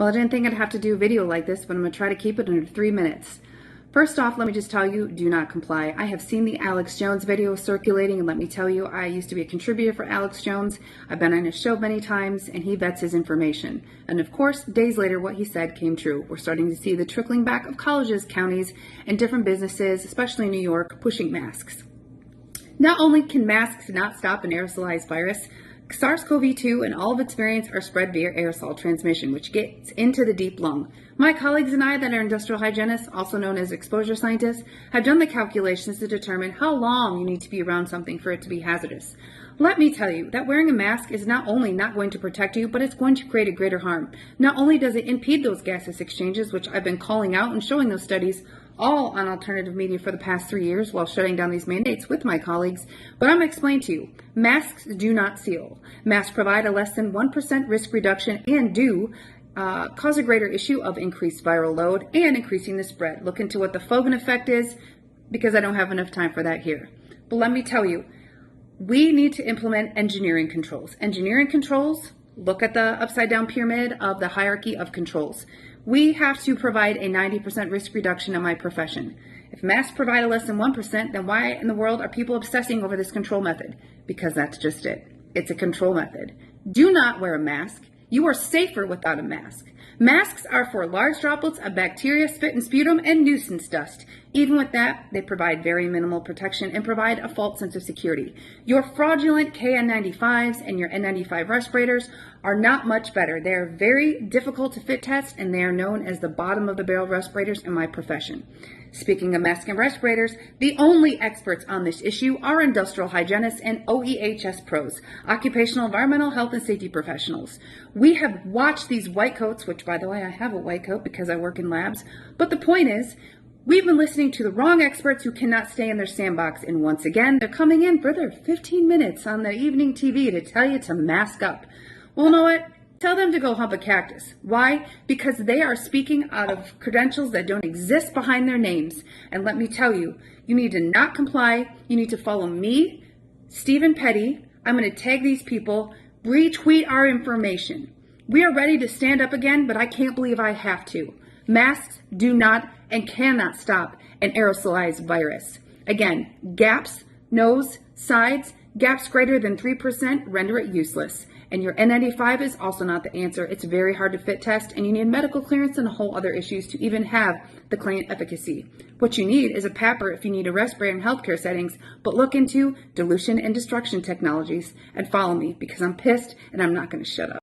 Well, I didn't think I'd have to do a video like this, but I'm going to try to keep it under 3 minutes. First off, let me just tell you, do not comply. I have seen the Alex Jones video circulating, and let me tell you, I used to be a contributor for Alex Jones. I've been on his show many times, and he vets his information. And of course, days later, what he said came true. We're starting to see the trickling back of colleges, counties, and different businesses, especially in New York, pushing masks. Not only can masks not stop an aerosolized virus, SARS-CoV-2 and all of its variants are spread via aerosol transmission, which gets into the deep lung. My colleagues and I that are industrial hygienists, also known as exposure scientists, have done the calculations to determine how long you need to be around something for it to be hazardous. Let me tell you that wearing a mask is not only not going to protect you, but it's going to create a greater harm. Not only does it impede those gaseous exchanges, which I've been calling out and showing those studies all on alternative media for the past 3 years while shutting down these mandates with my colleagues, but I'm going to explain to you, masks do not seal. Masks provide a less than 1% risk reduction and do cause a greater issue of increased viral load and increasing the spread. Look into what the Fogan effect is, because I don't have enough time for that here. But let me tell you, we need to implement engineering controls. Engineering controls, look at the upside down pyramid of the hierarchy of controls. We have to provide a 90% risk reduction in my profession. If masks provide a less than 1%, then why in the world are people obsessing over this control method? Because that's just it. It's a control method. Do not wear a mask. You are safer without a mask. Masks are for large droplets of bacteria, spit and sputum, and nuisance dust. Even with that, they provide very minimal protection and provide a false sense of security. Your fraudulent KN95s and your N95 respirators are not much better. They are very difficult to fit test, and they are known as the bottom of the barrel respirators in my profession. Speaking of masks and respirators, the only experts on this issue are industrial hygienists and OEHS pros, occupational environmental health and safety professionals. We have watched these white coats, which by the way, I have a white coat because I work in labs, but the point is, we've been listening to the wrong experts who cannot stay in their sandbox, and once again, they're coming in for their 15 minutes on the evening TV to tell you to mask up. Well, you know what? Tell them to go hump a cactus. Why? Because they are speaking out of credentials that don't exist behind their names. And let me tell you, you need to not comply. You need to follow me, Stephen Petty. I'm going to tag these people, retweet our information. We are ready to stand up again, but I can't believe I have to. Masks do not and cannot stop an aerosolized virus. Again, gaps, nose, sides, gaps greater than 3% render it useless. And your N95 is also not the answer. It's very hard to fit test, and you need medical clearance and a whole other issues to even have the claimed efficacy. What you need is a PAPR if you need a respirator in healthcare settings, but look into dilution and destruction technologies and follow me because I'm pissed and I'm not going to shut up.